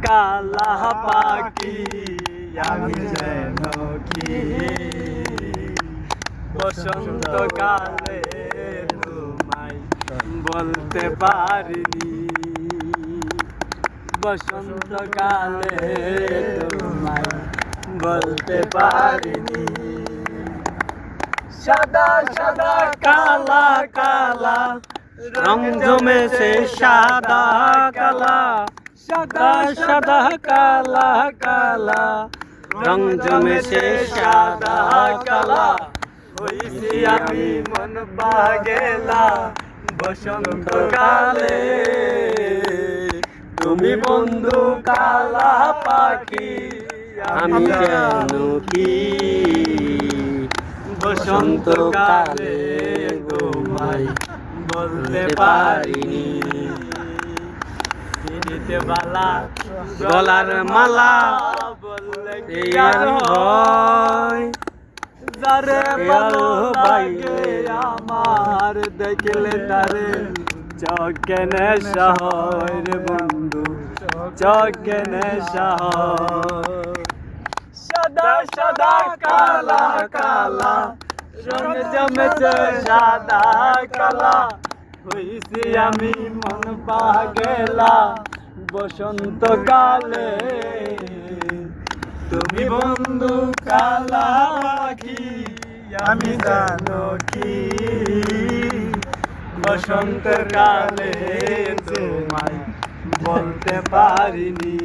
কালা পাখি আমি যেন কি বসন্তকালে তোমায় বলতে পারিনি, বসন্তকালে তোমায় বলতে পারিনি। সাদা সাদা কালা কালা রং জমেছে সাদা কালা, সাদা সাদা কালা কালা রং জমেছে সাদা কালা। হইছি আমি মন পাগেলা বসন্তকালে, তুমি বন্ধু কালা পাখি আমি যেন কি বসন্তকালে তোমায় বলতে পারিনি। দিতে বালা গলার মালা বললে কি আর হয়, যারে ভালো লাগে আমার দেখলে তারে চোখে নেশা হয় রে বন্ধু, চোখে নেশা হয়। সাদা সাদা কালা কালা রং জমেছে সাদা কালা, হইছি আমি মন পাগেলা বসন্তকালে, তুমি বন্ধু কালা পাখি আমি জানো কি বসন্তকালে তোমায় বলতে পারিনি।